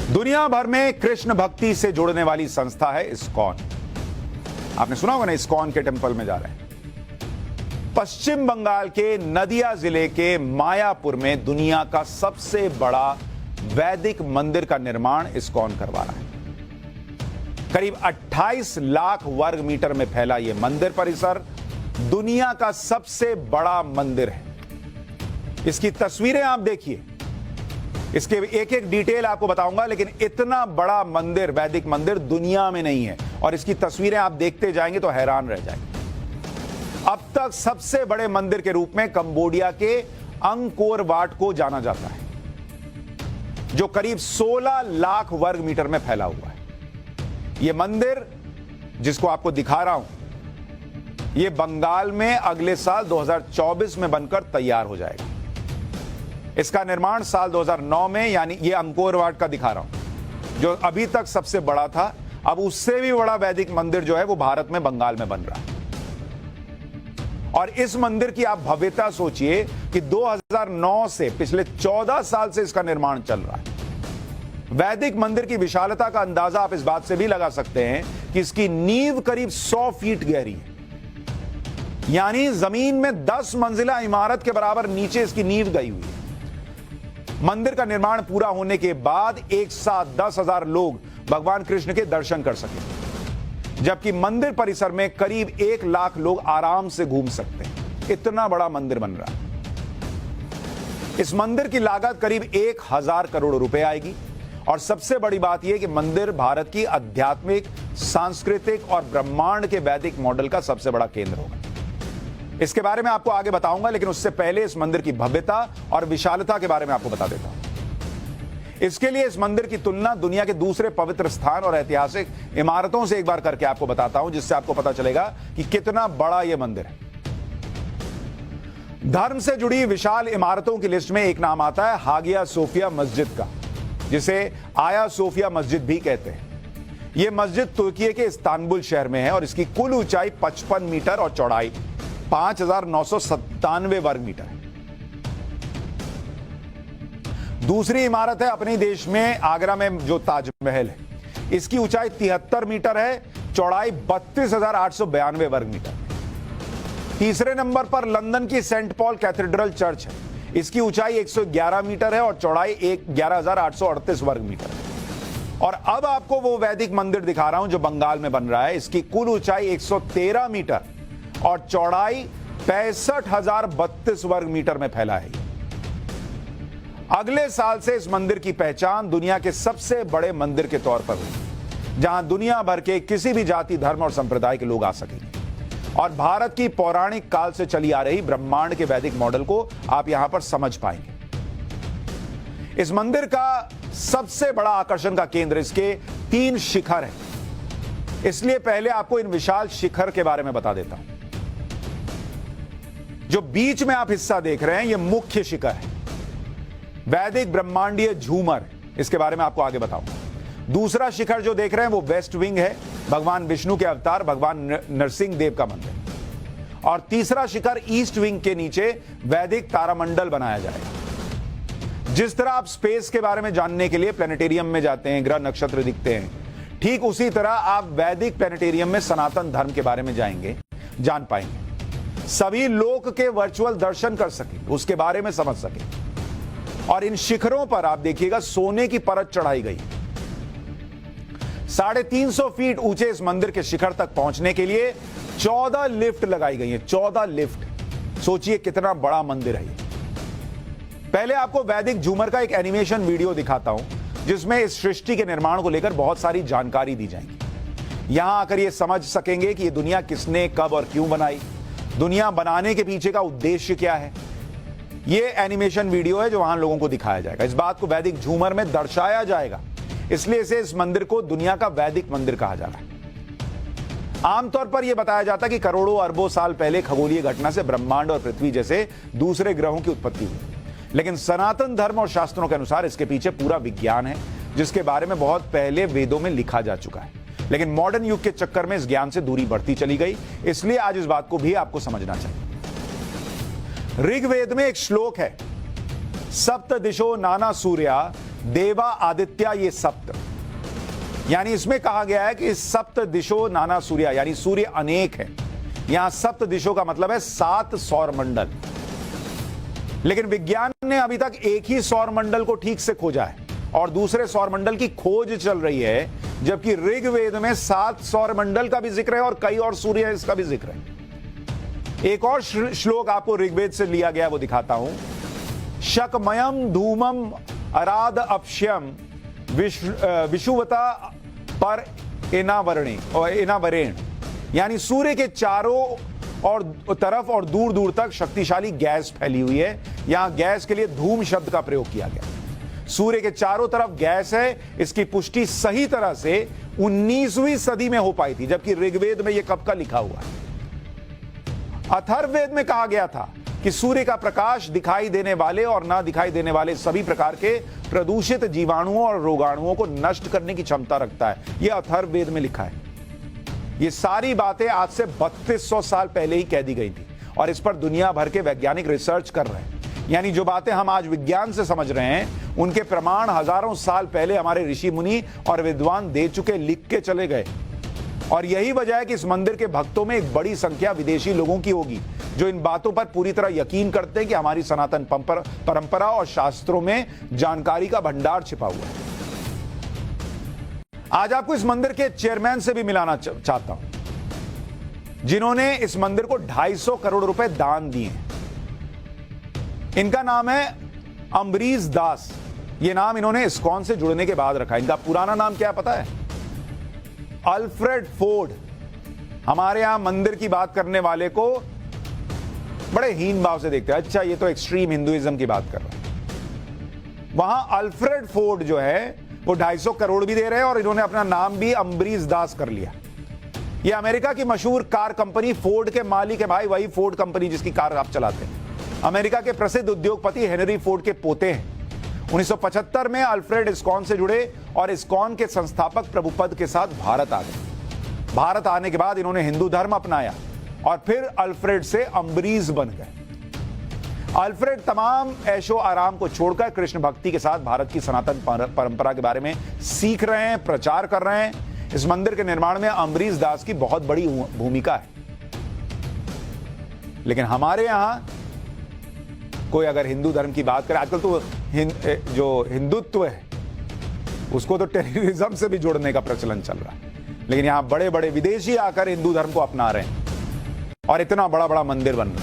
दुनिया भर में कृष्ण भक्ति से जुड़ने वाली संस्था है इस्कॉन। आपने सुना होगा ना, इस्कॉन के टेंपल में जा रहे हैं। पश्चिम बंगाल के नदिया जिले के मायापुर में दुनिया का सबसे बड़ा वैदिक मंदिर का निर्माण इस्कॉन करवा रहा है। करीब 28 लाख वर्ग मीटर में फैला यह मंदिर परिसर दुनिया का सबसे बड़ा मंदिर है। इसकी तस्वीरें आप देखिए, इसके एक एक डिटेल आपको बताऊंगा, लेकिन इतना बड़ा मंदिर, वैदिक मंदिर दुनिया में नहीं है। और इसकी तस्वीरें आप देखते जाएंगे तो हैरान रह जाएंगे। अब तक सबसे बड़े मंदिर के रूप में कंबोडिया के अंकोर वाट को जाना जाता है, जो करीब 16 लाख वर्ग मीटर में फैला हुआ है। यह मंदिर जिसको आपको दिखा रहा हूं, यह बंगाल में अगले साल 2024 में बनकर तैयार हो जाएगा। इसका निर्माण साल 2009 में, यानी ये अंकोर वाट का दिखा रहा हूं, जो अभी तक सबसे बड़ा था। अब उससे भी बड़ा वैदिक मंदिर जो है वो भारत में बंगाल में बन रहा है। और इस मंदिर की आप भव्यता सोचिए कि 2009 से पिछले 14 साल से इसका निर्माण चल रहा है। वैदिक मंदिर की विशालता का अंदाजा आप इस बात से भी लगा सकते हैं कि इसकी नींव करीब 100 फीट गहरी है, यानी जमीन में 10 मंजिला इमारत के बराबर नीचे इसकी नींव गई हुई है। मंदिर का निर्माण पूरा होने के बाद एक साथ 10,000 लोग भगवान कृष्ण के दर्शन कर सकेंगे, जबकि मंदिर परिसर में करीब 1 लाख लोग आराम से घूम सकते हैं। इतना बड़ा मंदिर बन रहा है। इस मंदिर की लागत करीब 1,000 करोड़ रुपए आएगी। और सबसे बड़ी बात यह कि मंदिर भारत की आध्यात्मिक, सांस्कृतिक और ब्रह्मांड के वैदिक मॉडल का सबसे बड़ा केंद्र होगा। इसके बारे में आपको आगे बताऊंगा, लेकिन उससे पहले इस मंदिर की भव्यता और विशालता के बारे में आपको बता देता हूं। इसके लिए इस मंदिर की तुलना दुनिया के दूसरे पवित्र स्थान और ऐतिहासिक इमारतों से एक बार करके आपको बताता हूं, जिससे आपको पता चलेगा कि कितना बड़ा यह मंदिर है। धर्म से जुड़ी विशाल इमारतों की लिस्ट में एक नाम आता है हागिया सोफिया मस्जिद का, जिसे आया सोफिया मस्जिद भी कहते हैं। यह मस्जिद तुर्की के इस्तांबुल शहर में है और इसकी कुल ऊंचाई 55 मीटर और चौड़ाई 5,997 वर्ग मीटर है। दूसरी इमारत है अपने देश में आगरा में जो ताजमहल है। इसकी ऊंचाई 73 मीटर है, चौड़ाई 32,892 वर्ग मीटर। तीसरे नंबर पर लंदन की सेंट पॉल कैथेड्रल चर्च है। इसकी ऊंचाई 111 मीटर है और चौड़ाई 11,838 वर्ग मीटर है। और अब आपको वो वैदिक मंदिर दिखा रहा हूं जो बंगाल में बन रहा है। इसकी कुल ऊंचाई 113 मीटर और चौड़ाई 65,032 वर्ग मीटर में फैला है। अगले साल से इस मंदिर की पहचान दुनिया के सबसे बड़े मंदिर के तौर पर हुई, जहां दुनिया भर के किसी भी जाति, धर्म और संप्रदाय के लोग आ सकेंगे। और भारत की पौराणिक काल से चली आ रही ब्रह्मांड के वैदिक मॉडल को आप यहां पर समझ पाएंगे। इस मंदिर का सबसे बड़ा आकर्षण का केंद्र इसके 3 शिखर है। इसलिए पहले आपको इन विशाल शिखर के बारे में बता देता हूं। जो बीच में आप हिस्सा देख रहे हैं, यह मुख्य शिखर है, वैदिक ब्रह्मांडीय झूमर। इसके बारे में आपको आगे बताऊंगा। दूसरा शिखर जो देख रहे हैं वो वेस्ट विंग है, भगवान विष्णु के अवतार भगवान नरसिंह देव का मंदिर। और तीसरा शिखर ईस्ट विंग के नीचे वैदिक तारामंडल बनाया जाएगा। जिस तरह आप स्पेस के बारे में जानने के लिए प्लेनेटेरियम में जाते हैं, ग्रह नक्षत्र दिखते हैं, ठीक उसी तरह आप वैदिक प्लेनेटेरियम में सनातन धर्म के बारे में जान पाएंगे। सभी लोक के वर्चुअल दर्शन कर सकें, उसके बारे में समझ सकें। और इन शिखरों पर आप देखिएगा सोने की परत चढ़ाई गई। 350 फीट ऊंचे इस मंदिर के शिखर तक पहुंचने के लिए 14 लिफ्ट लगाई गई हैं। 14 लिफ्ट। सोचिए कितना बड़ा मंदिर है। पहले आपको वैदिक झूमर का एक एनिमेशन वीडियो दिखाता हूं, जिसमें इस सृष्टि के निर्माण को लेकर बहुत सारी जानकारी दी जाएगी। यहां आकर यह समझ सकेंगे कि यह दुनिया किसने, कब और क्यों बनाई, दुनिया बनाने के पीछे का उद्देश्य क्या है। यह एनिमेशन वीडियो है जो वहां लोगों को दिखाया जाएगा। इस बात को वैदिक झूमर में दर्शाया जाएगा, इसलिए इस मंदिर को दुनिया का वैदिक मंदिर कहा जा रहा है। आमतौर पर यह बताया जाता है कि करोड़ों अरबों साल पहले खगोलीय घटना से ब्रह्मांड और पृथ्वी जैसे दूसरे ग्रहों की उत्पत्ति हुई, लेकिन सनातन धर्म और शास्त्रों के अनुसार इसके पीछे पूरा विज्ञान है, जिसके बारे में बहुत पहले वेदों में लिखा जा चुका है। लेकिन मॉडर्न युग के चक्कर में इस ज्ञान से दूरी बढ़ती चली गई, इसलिए आज इस बात को भी आपको समझना चाहिए। ऋग्वेद में एक श्लोक है, सप्त दिशो नाना सूर्या देवा आदित्य ये सप्त, यानी इसमें कहा गया है कि सप्त दिशो नाना सूर्या, यानी सूर्य अनेक है। यहां सप्त दिशो का मतलब है 7 सौर मंडल। लेकिन विज्ञान ने अभी तक एक ही सौर मंडल को ठीक से खोजा है और दूसरे सौर मंडल की खोज चल रही है, जबकि ऋग्वेद में 7 सौर मंडल का भी जिक्र है और कई और सूर्य है इसका भी जिक्र है। एक और श्लोक आपको ऋग्वेद से लिया गया, वो दिखाता हूं। शकमयम धूमम अराद अपश्यम विषुवता पर इनावरेण, यानी सूर्य के चारों और तरफ और दूर दूर तक शक्तिशाली गैस फैली हुई है। यहां गैस के लिए धूम शब्द का प्रयोग किया गया। सूर्य के चारों तरफ गैस है, इसकी पुष्टि सही तरह से 19वीं सदी में हो पाई थी, जबकि ऋग्वेद में यह कब का लिखा हुआ है। अथर्ववेद में कहा गया था कि सूर्य का प्रकाश दिखाई देने वाले और ना दिखाई देने वाले सभी प्रकार के प्रदूषित जीवाणुओं और रोगाणुओं को नष्ट करने की क्षमता रखता है। यह अथर्ववेद में लिखा है। ये सारी बातें आज से 3200 साल पहले ही कह दी गई थी और इस पर दुनिया भर के वैज्ञानिक रिसर्च कर रहे हैं। यानी जो बातें हम आज विज्ञान से समझ रहे हैं, उनके प्रमाण हजारों साल पहले हमारे ऋषि मुनि और विद्वान दे चुके, लिख के चले गए। और यही वजह है कि इस मंदिर के भक्तों में एक बड़ी संख्या विदेशी लोगों की होगी, जो इन बातों पर पूरी तरह यकीन करते हैं कि हमारी सनातन परंपरा और शास्त्रों में जानकारी का भंडार छिपा हुआ है। आज आपको इस मंदिर के चेयरमैन से भी मिलाना चाहता हूं, जिन्होंने इस मंदिर को 250 करोड़ रुपए दान दिए। इनका नाम है अम्बरीश दास। ये नाम इन्होंने इस्कॉन से जुड़ने के बाद रखा। इनका पुराना नाम क्या पता है? Alfred Ford. हमारे यहां मंदिर की बात करने वाले को बड़े हीन भाव से देखते हैं, अच्छा ये तो एक्सट्रीम हिंदुइज्म की बात कर रहा है। वहां अल्फ्रेड फोर्ड जो है वो 250 करोड़ भी दे रहे हैं और इन्होंने अपना नाम भी अम्बरीश दास कर लिया। ये अमेरिका की मशहूर कार कंपनी फोर्ड के मालिक है भाई, वही फोर्ड कंपनी जिसकी कार आप चलाते हैं। अमेरिका के प्रसिद्ध उद्योगपति हेनरी फोर्ड के पोते हैं। 1975 में अल्फ्रेड इस्कॉन से जुड़े और इस्कॉन के संस्थापक प्रभुपद के साथ भारत आ गए। भारत आने के बाद इन्होंने हिंदू धर्म अपनाया और फिर अल्फ्रेड से अम्बरीश बन गए। अल्फ्रेड तमाम ऐशो आराम को छोड़कर कृष्ण भक्ति के साथ भारत की सनातन परंपरा के बारे में सीख रहे हैं, प्रचार कर रहे हैं। इस मंदिर के निर्माण में अम्बरीश दास की बहुत बड़ी भूमिका है। लेकिन हमारे यहां कोई अगर हिंदू धर्म की बात करे, आजकल तो जो हिंदुत्व है उसको तो टेररिज्म से भी जोड़ने का प्रचलन चल रहा है। लेकिन यहां बड़े बड़े विदेशी आकर हिंदू धर्म को अपना रहे हैं और इतना बड़ा बड़ा मंदिर बन रहा है।